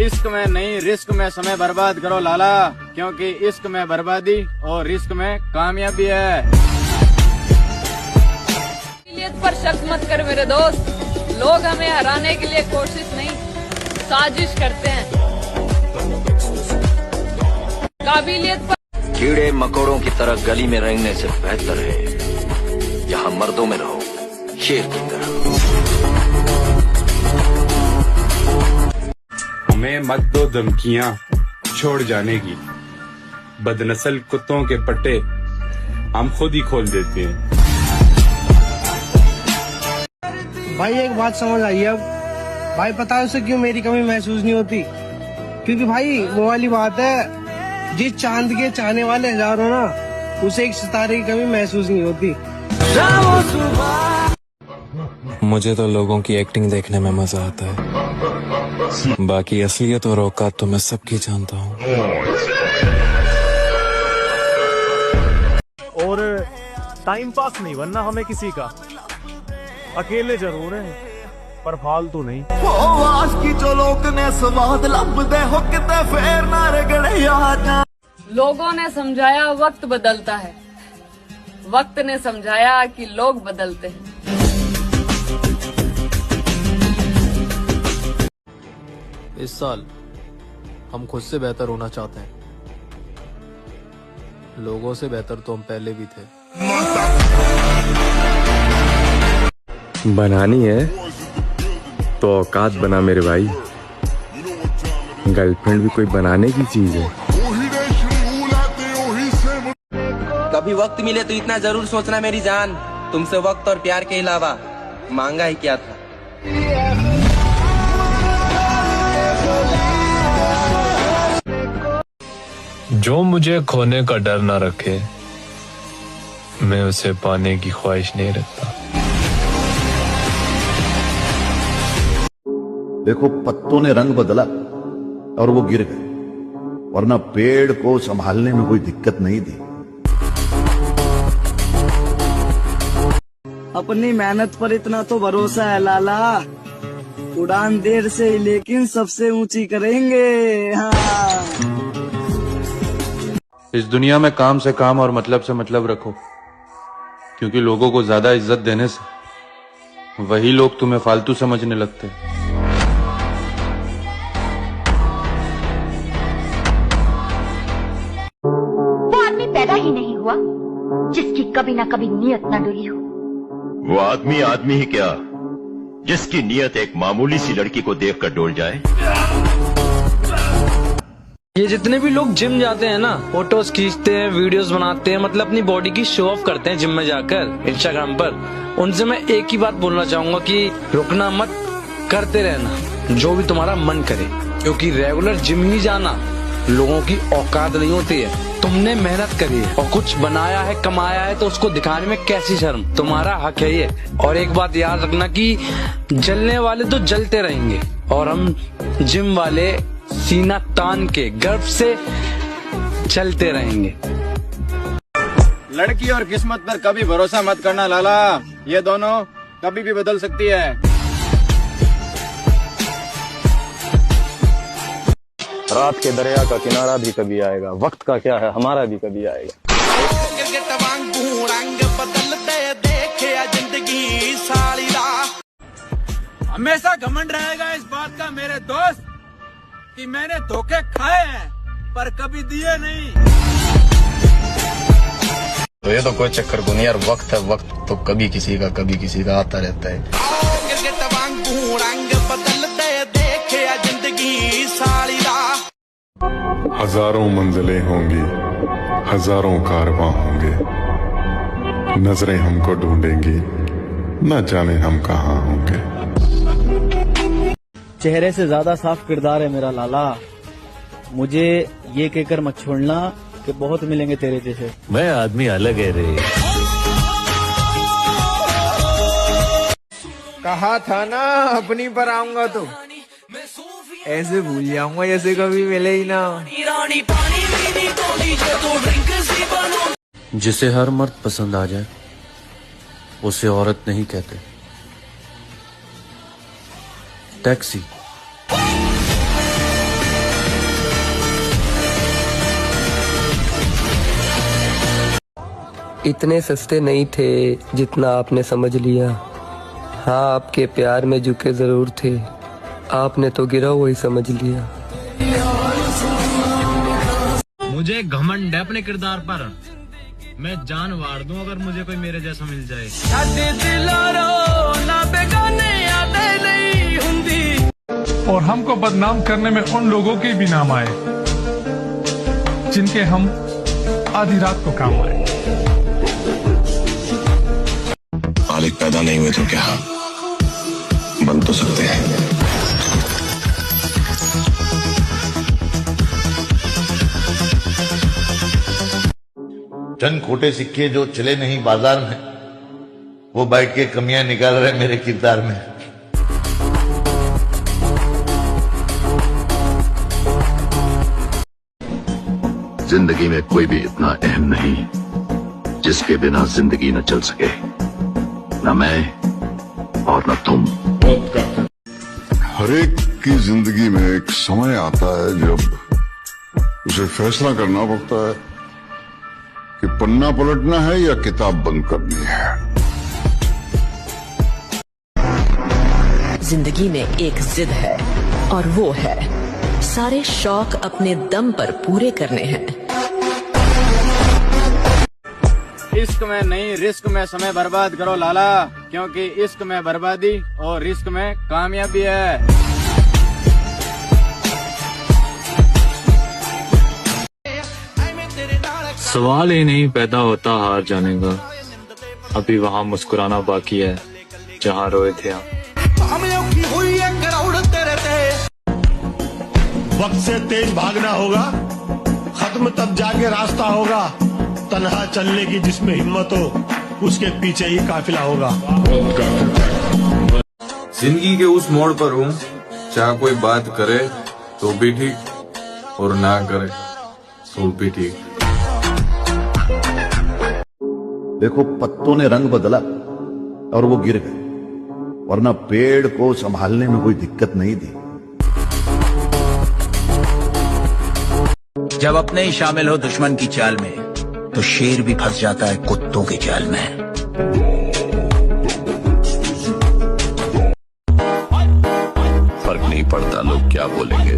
इश्क में नहीं रिस्क में समय बर्बाद करो लाला, क्योंकि इश्क में बर्बादी और रिस्क में कामयाबी है। पर शक मत कर मेरे दोस्त, लोग हमें हराने के लिए कोशिश नहीं साजिश करते हैं। काबिलियत पर कीड़े मकोड़ों की तरह गली में रेंगने से बेहतर है यहाँ मर्दों में रहो शेर की तरह। हमें मत दो धमकियां छोड़ जाने की, बदनस्ल कुत्तों के पट्टे हम खुद ही खोल देते हैं। भाई एक बात समझ आई अब, भाई पता है उसे क्यों मेरी कमी महसूस नहीं होती? क्योंकि भाई वो वाली बात है, जिस चांद के चाहने वाले हजारों ना, उसे एक सितारे की कमी महसूस नहीं होती। मुझे तो लोगों की एक्टिंग देखने में मजा आता है, बाकी असलियत और औकात तो मैं सबकी जानता हूँ। और टाइम पास नहीं बनना हमें किसी का, अकेले जरूर है पर फालतू नहीं। लोगों ने समझाया वक्त बदलता है, वक्त ने समझाया कि लोग बदलते हैं। इस साल हम खुद से बेहतर होना चाहते हैं, लोगों से बेहतर तो हम पहले भी थे। बनानी है तो औकात बना मेरे भाई, गर्लफ्रेंड भी कोई बनाने की चीज है। कभी वक्त मिले तो इतना जरूर सोचना मेरी जान, तुमसे वक्त और प्यार के अलावा मांगा ही क्या था। जो मुझे खोने का डर ना रखे, मैं उसे पाने की ख्वाहिश नहीं रखता। देखो पत्तों ने रंग बदला और वो गिर गए, वरना पेड़ को संभालने में कोई दिक्कत नहीं थी। अपनी मेहनत पर इतना तो भरोसा है लाला, उड़ान देर से ही लेकिन सबसे ऊंची करेंगे। हाँ। इस दुनिया में काम से काम और मतलब से मतलब रखो, क्योंकि लोगों को ज्यादा इज्जत देने से वही लोग तुम्हें फालतू समझने लगते हैं। वो आदमी पैदा ही नहीं हुआ जिसकी कभी ना कभी नियत ना डुली हो। वो आदमी आदमी ही क्या, जिसकी नियत एक मामूली सी लड़की को देखकर डोल जाए। ये जितने भी लोग जिम जाते हैं ना, फोटोज खींचते हैं, वीडियोस बनाते हैं, मतलब अपनी बॉडी की शो ऑफ करते हैं जिम में जाकर इंस्टाग्राम पर, उनसे मैं एक ही बात बोलना चाहूंगा कि रुकना मत, करते रहना जो भी तुम्हारा मन करे, क्योंकि रेगुलर जिम ही जाना लोगों की औकात नहीं होती है। तुमने मेहनत करी है और कुछ बनाया है, कमाया है, तो उसको दिखाने में कैसी शर्म, तुम्हारा हक है ये। और एक बात याद रखना कि जलने वाले तो जलते रहेंगे और हम जिम वाले सीना तान के गर्व से चलते रहेंगे। लड़की और किस्मत पर कभी भरोसा मत करना लाला, ये दोनों कभी भी बदल सकती है। रात के दरिया का किनारा भी कभी आएगा, वक्त का क्या है हमारा भी कभी आएगा। हमेशा घमंड रहेगा इस बात का मेरे दोस्त कि मैंने धोखे खाए हैं पर कभी दिए नहीं। तो ये तो कोई चक्कर को नहीं यार, वक्त है, वक्त तो कभी किसी का आता रहता है। हजारों मंजिलें होंगी, हजारों कारवां होंगे, नजरें हमको ढूंढेंगी, न जाने हम कहाँ होंगे। चेहरे से ज्यादा साफ किरदार है मेरा लाला, मुझे ये कहकर मत छोड़ना कि बहुत मिलेंगे तेरे जैसे। मैं आदमी अलग है रे। कहा था ना अपनी पर आऊंगा तो ऐसे भूल जाऊंगा जैसे कभी मिले ही ना। जिसे हर मर्द पसंद आ जाए उसे औरत नहीं कहते। टैक्सी इतने सस्ते नहीं थे जितना आपने समझ लिया। हाँ, आपके प्यार में झुके जरूर थे, आपने तो गिरा वही समझ लिया। मुझे घमंड है अपने किरदार पर, मैं जान वार दूं अगर मुझे कोई मेरे जैसा मिल जाए। और हमको बदनाम करने में उन लोगों के भी नाम आए जिनके हम आधी रात को काम आए। मालिक पैदा नहीं हुए तो क्या बन तो सकते हैं। चंद खोटे सिक्के जो चले नहीं बाजार में, वो बैठ के कमियां निकाल रहे मेरे किरदार में। जिंदगी में कोई भी इतना अहम नहीं जिसके बिना जिंदगी न चल सके, न मैं और न तुम। हर एक की जिंदगी में एक समय आता है जब उसे फैसला करना पड़ता है कि पन्ना पलटना है या किताब बंद करनी है। जिंदगी में एक जिद है और वो है सारे शौक अपने दम पर पूरे करने हैं। इश्क में नहीं रिस्क में समय बर्बाद करो लाला, क्योंकि इश्क में बर्बादी और रिस्क में कामयाबी है। सवाल ही नहीं पैदा होता हार जाने का, अभी वहाँ मुस्कुराना बाकी है जहाँ रोए थे आप। वक्त से तेज भागना होगा, खत्म तब जाके रास्ता होगा। तन्हा चलने की जिसमें हिम्मत हो उसके पीछे ही काफिला होगा। जिंदगी के उस मोड़ पर हूँ जहाँ कोई बात करे तो भी ठीक और ना करे तो भी ठीक। देखो, पत्तों ने रंग बदला और वो गिर गए, वरना पेड़ को संभालने में कोई दिक्कत नहीं थी। जब अपने ही शामिल हो दुश्मन की चाल में तो शेर भी फंस जाता है कुत्तों के जाल में। फर्क नहीं पड़ता लोग क्या बोलेंगे,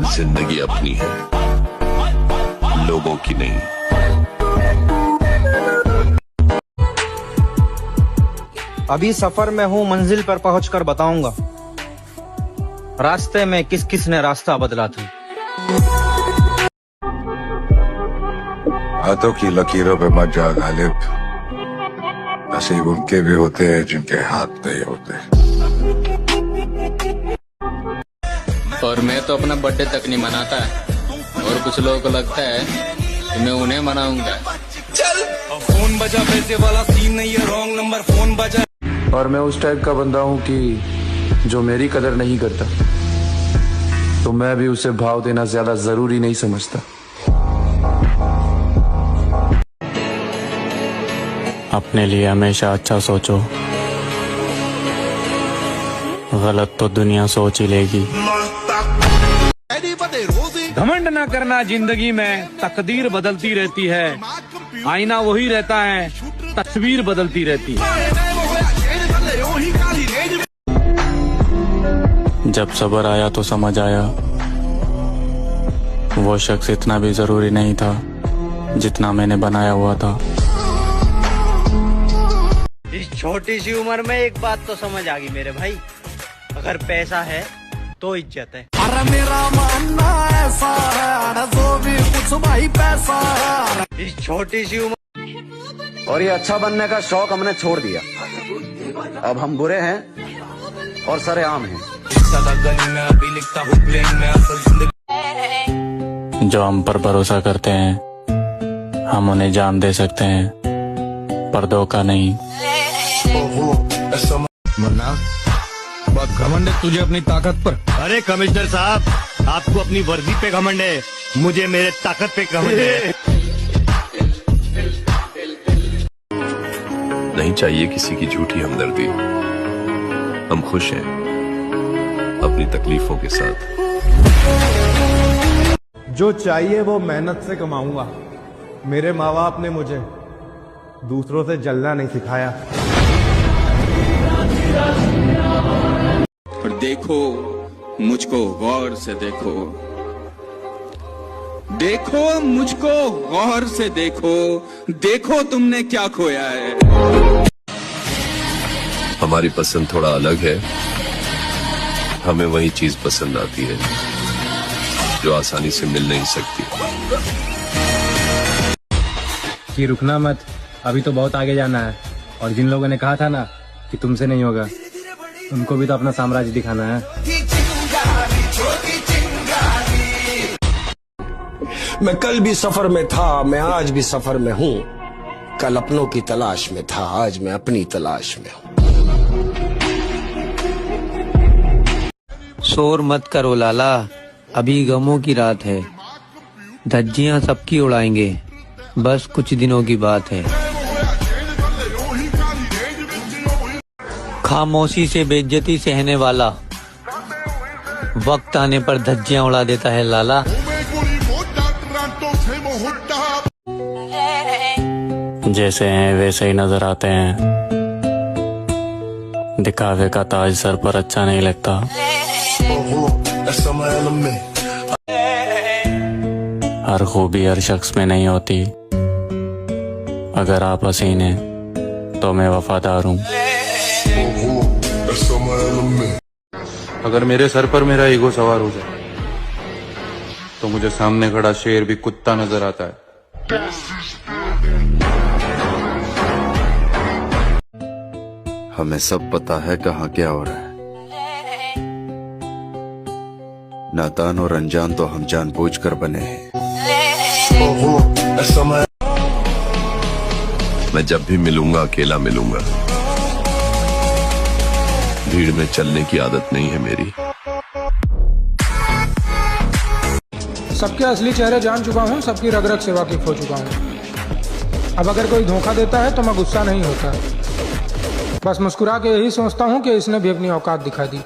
जिंदगी अपनी है, लोगों की नहीं। अभी सफर में हूँ, मंजिल पर पहुंचकर बताऊंगा रास्ते में किस किस ने रास्ता बदला था। हाथों की लकीरों पे मत जा गालिब, नसीब उनके भी होते हैं जिनके हाथ नहीं होते। और मैं तो अपना बर्थडे तक नहीं मनाता है, और कुछ लोगों को लगता है कि मैं उन्हें मनाऊंगा। चल फोन बजा, पैसे वाला सीन नहीं है, रॉन्ग नंबर फोन बजा। और मैं उस टाइप का बंदा हूँ कि जो मेरी कदर नहीं करता तो मैं भी उसे भाव देना ज्यादा जरूरी नहीं समझता। अपने लिए हमेशा अच्छा सोचो, गलत तो दुनिया सोच ही लेगी। घमंड ना करना, जिंदगी में तकदीर बदलती रहती है, आईना वही रहता है, तस्वीर बदलती रहती है। जब सब्र आया तो समझ आया वो शख्स इतना भी जरूरी नहीं था जितना मैंने बनाया हुआ था। इस छोटी सी उम्र में एक बात तो समझ आ गई मेरे भाई, अगर पैसा है तो इज्जत है। अरे मेरा मानना ऐसा है, जो भी कुछ भाई पैसा है। इस छोटी सी उम्र और ये अच्छा बनने का शौक हमने छोड़ दिया, अब हम बुरे हैं और सरेआम हैं। जो हम पर भरोसा करते हैं हम उन्हें जान दे सकते हैं, पर धोखा नहीं। मन्ना, बहुत घमंड है तुझे अपनी ताकत पर। अरे कमिश्नर साहब, आपको अपनी वर्दी पे घमंड है, मुझे मेरे ताकत पे घमंड है। नहीं चाहिए किसी की झूठी हमदर्दी, हम खुश हैं अपनी तकलीफों के साथ। जो चाहिए वो मेहनत से कमाऊंगा, मेरे माँ बाप ने मुझे दूसरों से जलना नहीं सिखाया। और देखो मुझको गौर से देखो, देखो मुझको गौर से देखो, देखो तुमने क्या खोया है। हमारी पसंद थोड़ा अलग है, हमें वही चीज पसंद आती है जो आसानी से मिल नहीं सकती। कि रुकना मत, अभी तो बहुत आगे जाना है। और जिन लोगों ने कहा था ना कि तुमसे नहीं होगा, उनको भी तो अपना साम्राज्य दिखाना है। मैं कल भी सफर में था, मैं आज भी सफर में हूँ। कल अपनों की तलाश में था, आज मैं अपनी तलाश में हूँ। शोर मत करो लाला, अभी गमों की रात है। धज्जियां सबकी उड़ाएंगे, बस कुछ दिनों की बात है। खामोशी से बेइज्जती सहने वाला वक्त आने पर धज्जियां उड़ा देता है लाला। जैसे हैं वैसे ही नजर आते हैं, दिखावे का ताज सर पर अच्छा नहीं लगता। हर खूबी हर शख्स में नहीं होती, अगर आप हसीन हैं तो मैं वफादार हूँ। अगर मेरे सर पर मेरा ईगो सवार हो जाए तो मुझे सामने खड़ा शेर भी कुत्ता नजर आता है। हमें सब पता है कहाँ क्या हो रहा है। नादान और अनजान तो हम जानबूझकर बने हैं। मैं जब भी मिलूंगा अकेला मिलूंगा, भीड़ में चलने की आदत नहीं है मेरी। सबके असली चेहरे जान चुका हूँ, सबकी रग रग से वाकिफ हो चुका हूँ। अब अगर कोई धोखा देता है तो मैं गुस्सा नहीं होता, बस मुस्कुरा के यही सोचता हूँ कि इसने भी अपनी औकात दिखा दी।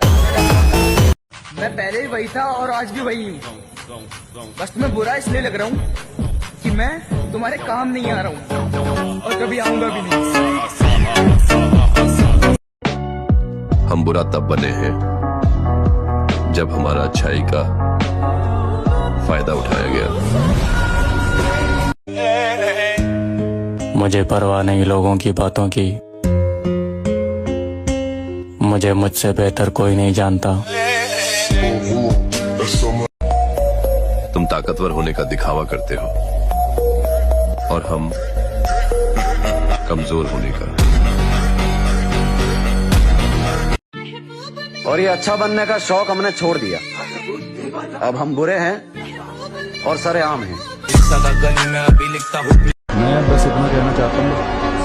मैं पहले भी वही था और आज भी वही हूँ। बस तुम्हें बुरा इसलिए लग रहा हूँ कि मैं तुम्हारे काम नहीं आ रहा हूँ और कभी आऊंगा भी नहीं। हम बुरा तब बने हैं जब हमारा अच्छाई का फायदा उठाया गया। मुझे परवाह नहीं लोगों की बातों की, मुझे मुझसे बेहतर कोई नहीं जानता। तुम ताकतवर होने का दिखावा करते हो और हम कमजोर होने का। और ये अच्छा बनने का शौक हमने छोड़ दिया। अब हम बुरे हैं और सरेआम हैं। मैं बस इतना कहना चाहता हूँ,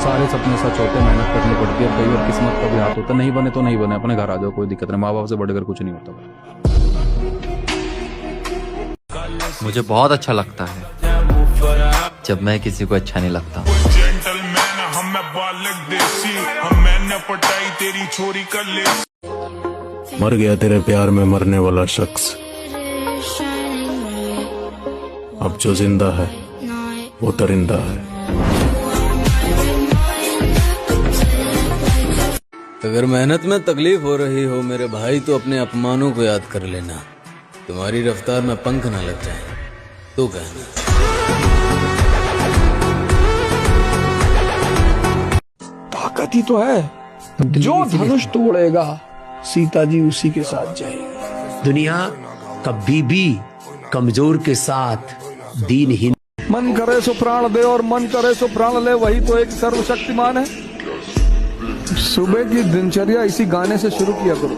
सारे सपने सच होते, मेहनत करनी पड़ती है। कई बार किस्मत का भी हाथ होता, नहीं बने तो नहीं बने, अपने घर आ जाओ, कोई दिक्कत नहीं। माँ बाप से बढ़कर कुछ नहीं होता। मुझे बहुत अच्छा लगता है जब मैं किसी को अच्छा नहीं लगता। मर गया तेरे प्यार में मरने वाला शख्स, अब जो जिंदा है वो दरिंदा है। अगर मेहनत में तकलीफ हो रही हो मेरे भाई, तो अपने अपमानों को याद कर लेना। तुम्हारी रफ्तार में पंख ना लग जाए तो कहना। ताकत ही तो है, जो धनुष तोड़ेगा सीता जी उसी के साथ जाएगी। दुनिया कभी भी कमजोर के साथ दीनहीन। मन करे सो प्राण दे और मन करे सो प्राण ले, वही तो एक सर्वशक्तिमान है। सुबह की दिनचर्या इसी गाने से शुरू किया करो।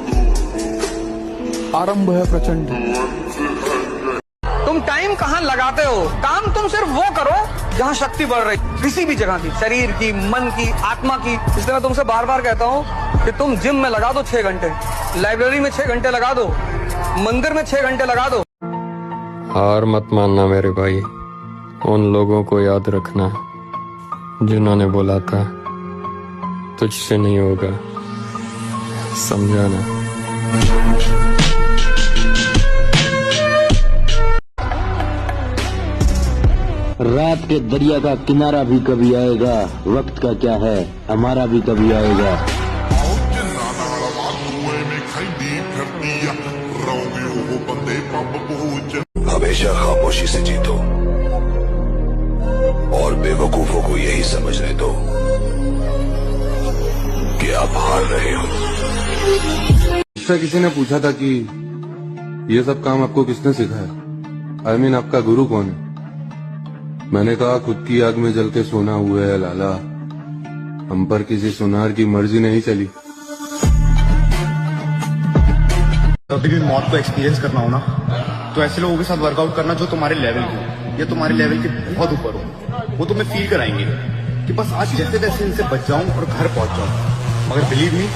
आरंभ है प्रचंड। तुम टाइम कहाँ लगाते हो? काम तुम सिर्फ वो करो जहाँ शक्ति बढ़ रही, किसी भी जगह की, शरीर की, मन की, आत्मा की। इसलिए मैं तुमसे बार बार कहता हूँ कि तुम जिम में लगा दो 6 घंटे, लाइब्रेरी में 6 घंटे लगा दो, मंदिर में 6 घंटे लगा दो। हार मत मानना मेरे भाई, उन लोगों को याद रखना जिन्होंने बोला था तुझसे नहीं होगा, समझाना। राय मौत के दरिया का किनारा भी कभी आएगा, वक्त का क्या है हमारा भी कभी आएगा। हमेशा खामोशी से जीतो और बेवकूफों को यही समझने दो कि आप हार रहे हो। मुझसे किसी ने पूछा था कि ये सब काम आपको किसने सिखाया, I mean, आपका गुरु कौन है? मैंने कहा खुद की आग में जल के सोना हुआ है लाला, हम पर किसी सुनार की मर्जी नहीं चली। कभी भी मौत को एक्सपीरियंस करना हो ना, तो ऐसे लोगों के साथ वर्कआउट करना जो तुम्हारे लेवल के हो या तुम्हारे लेवल के बहुत ऊपर हो। वो तुम्हें फील कराएंगे कि बस आज जैसे तैसे इनसे बच जाऊं और घर पहुंच जाऊं, मगर बिलीव मी,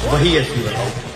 वही असली वर्कआउट।